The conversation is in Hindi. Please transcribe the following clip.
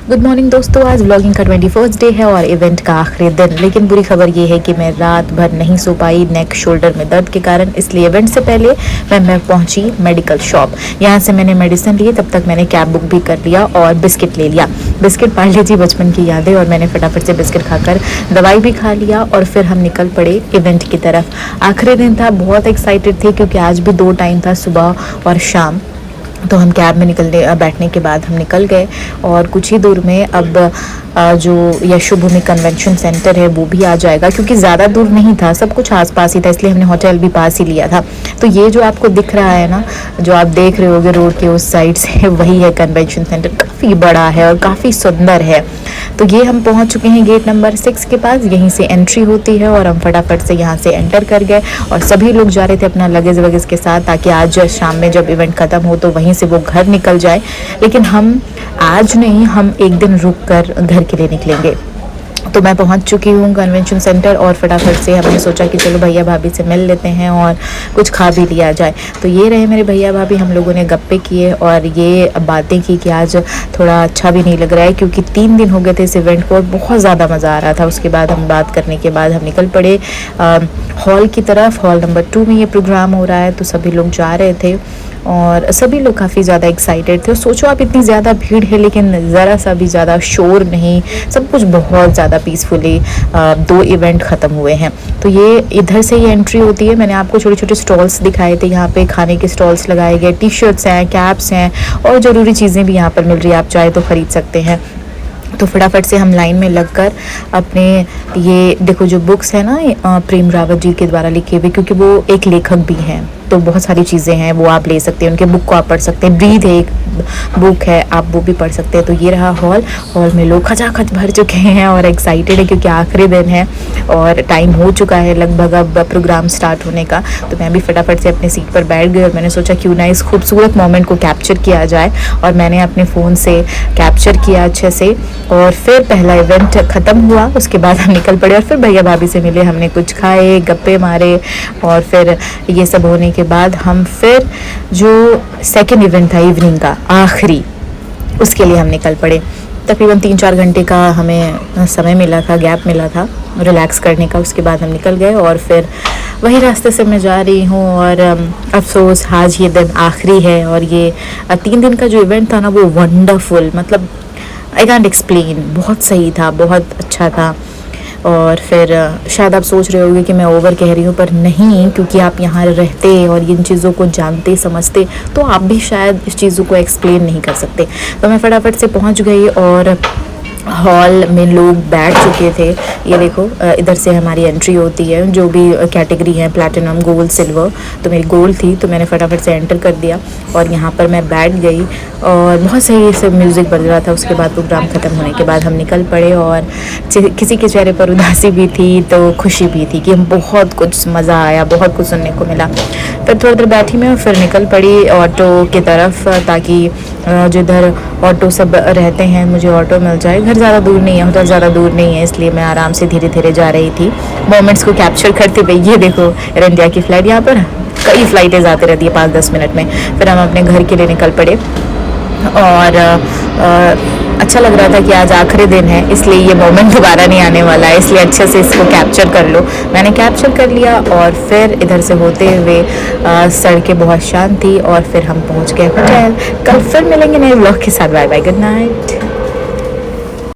गुड मॉर्निंग दोस्तों, आज व्लॉगिंग का 21st डे है और इवेंट का आखिरी दिन। लेकिन बुरी खबर ये है कि मैं रात भर नहीं सो पाई नेक शोल्डर में दर्द के कारण। इसलिए इवेंट से पहले मैं पहुंची मेडिकल शॉप। यहाँ से मैंने मेडिसिन ली, तब तक मैंने कैब बुक भी कर लिया और बिस्किट ले लिया। बिस्किट पार्ले जी बचपन की यादें, और मैंने फटाफट से बिस्किट खाकर दवाई भी खा लिया और फिर हम निकल पड़े इवेंट की तरफ। आखिरी दिन था, बहुत एक्साइटेड थे क्योंकि आज भी 2 टाइम था, सुबह और शाम। तो हम कैब में बैठने के बाद हम निकल गए और कुछ ही दूर में अब जो यशोभूमि कन्वेंशन सेंटर है वो भी आ जाएगा, क्योंकि ज़्यादा दूर नहीं था, सब कुछ आसपास ही था, इसलिए हमने होटल भी पास ही लिया था। तो ये जो आपको दिख रहा है ना, जो आप देख रहे होगे रोड के उस साइड से, वही है कन्वेंशन सेंटर। काफ़ी बड़ा है और काफ़ी सुंदर है। तो ये हम पहुंच चुके हैं गेट नंबर 6 के पास। यहीं से एंट्री होती है और हम फटाफट से यहाँ से एंटर कर गए और सभी लोग जा रहे थे अपना लगेज वगेज के साथ, ताकि आज शाम में जब इवेंट ख़त्म हो तो वहीं से वो घर निकल जाए। लेकिन हम आज नहीं, हम एक दिन रुक कर घर के लिए निकलेंगे। तो मैं पहुंच चुकी हूँ कन्वेंशन सेंटर और फटाफट से हमने सोचा कि चलो भैया भाभी से मिल लेते हैं और कुछ खा भी लिया जाए। तो ये रहे मेरे भैया भाभी। हम लोगों ने गप्पे किए और ये बातें की कि आज थोड़ा अच्छा भी नहीं लग रहा है, क्योंकि 3 दिन हो गए थे इस इवेंट को और बहुत ज़्यादा मज़ा आ रहा था। उसके बाद हम बात करने के बाद हम निकल पड़े हॉल की तरफ। हॉल नंबर 2 में ये प्रोग्राम हो रहा है, तो सभी लोग जा रहे थे और सभी लोग काफ़ी ज़्यादा एक्साइटेड थे। और सोचो आप, इतनी ज़्यादा भीड़ है लेकिन ज़रा सा भी ज़्यादा शोर नहीं, सब कुछ बहुत ज़्यादा पीसफुली 2 इवेंट ख़त्म हुए हैं। तो ये इधर से ये एंट्री होती है। मैंने आपको छोटे छोटे स्टॉल्स दिखाए थे, यहाँ पे खाने के स्टॉल्स लगाए गए, टी-शर्ट्स हैं, कैप्स हैं और ज़रूरी चीज़ें भी यहाँ पर मिल रही है, आप चाहे तो ख़रीद सकते हैं। तो फटाफट से हम लाइन में लगकर अपने ये देखो जो बुक्स है ना प्रेम रावत जी के द्वारा लिखे हुए, क्योंकि वो एक लेखक भी हैं, तो बहुत सारी चीज़ें हैं वो आप ले सकते हैं, उनके बुक को आप पढ़ सकते हैं। ब्रीथ है एक बुक है, आप वो भी पढ़ सकते हैं। तो ये रहा हॉल। हॉल में लोग खचाखच भर चुके हैं और एक्साइटेड है क्योंकि आखिरी दिन है और टाइम हो चुका है लगभग अब प्रोग्राम स्टार्ट होने का। तो मैं भी फटाफट से अपने सीट पर बैठ गई और मैंने सोचा क्यों ना इस खूबसूरत मोमेंट को कैप्चर किया जाए, और मैंने अपने फ़ोन से कैप्चर किया अच्छे से। और फिर पहला इवेंट ख़त्म हुआ, उसके बाद हम निकल पड़े और फिर भैया भाभी से मिले, हमने कुछ खाए, गप्पे मारे और फिर ये सब होने के बाद हम फिर जो सेकंड इवेंट था इवनिंग का आखिरी, उसके लिए हम निकल पड़े। तकरीबन 3-4 घंटे का हमें समय मिला था, गैप मिला था रिलैक्स करने का। उसके बाद हम निकल गए और फिर वही रास्ते से मैं जा रही हूँ और अफसोस आज ये दिन आखिरी है। और ये 3 दिन का जो इवेंट था ना वो वंडरफुल, मतलब आई कैंट एक्सप्लेन, बहुत सही था, बहुत अच्छा था। और फिर शायद आप सोच रहे होंगे कि मैं ओवर कह रही हूँ, पर नहीं, क्योंकि आप यहाँ रहते और इन चीज़ों को जानते समझते तो आप भी शायद इस चीज़ों को एक्सप्लेन नहीं कर सकते। तो मैं फटाफट से पहुँच गई और हॉल में लोग बैठ चुके थे। ये देखो इधर से हमारी एंट्री होती है, जो भी कैटेगरी है प्लैटिनम, गोल्ड, सिल्वर। तो मेरी गोल्ड थी तो मैंने फटाफट से एंटर कर दिया और यहाँ पर मैं बैठ गई और बहुत सही से म्यूज़िक बज रहा था। उसके बाद प्रोग्राम ख़त्म होने के बाद हम निकल पड़े और किसी के चेहरे पर उदासी भी थी तो खुशी भी थी कि हम बहुत कुछ मज़ा आया, बहुत कुछ सुनने को मिला। फिर थोड़ी देर बैठी मैं और फिर निकल पड़ी ऑटो की तरफ, ताकि जिधर ऑटो सब रहते हैं मुझे ऑटो मिल जाए। घर ज़्यादा दूर नहीं है, होटल ज़्यादा दूर नहीं है, इसलिए मैं आराम से धीरे धीरे जा रही थी मोमेंट्स को कैप्चर करते हुए। ये देखो एयर इंडिया की फ़्लाइट, यहाँ पर कई फ़्लाइटें आती रहती है 5-10 मिनट में। फिर हम अपने घर के लिए निकल पड़े और अच्छा लग रहा था कि आज आखिरी दिन है, इसलिए ये मोमेंट दोबारा नहीं आने वाला है, इसलिए अच्छे से इसको कैप्चर कर लो। मैंने कैप्चर कर लिया और फिर इधर से होते हुए सड़कें बहुत शांत थी और फिर हम पहुंच गए होटल। कल फिर मिलेंगे नए व्लॉग के साथ। Bye bye, good night.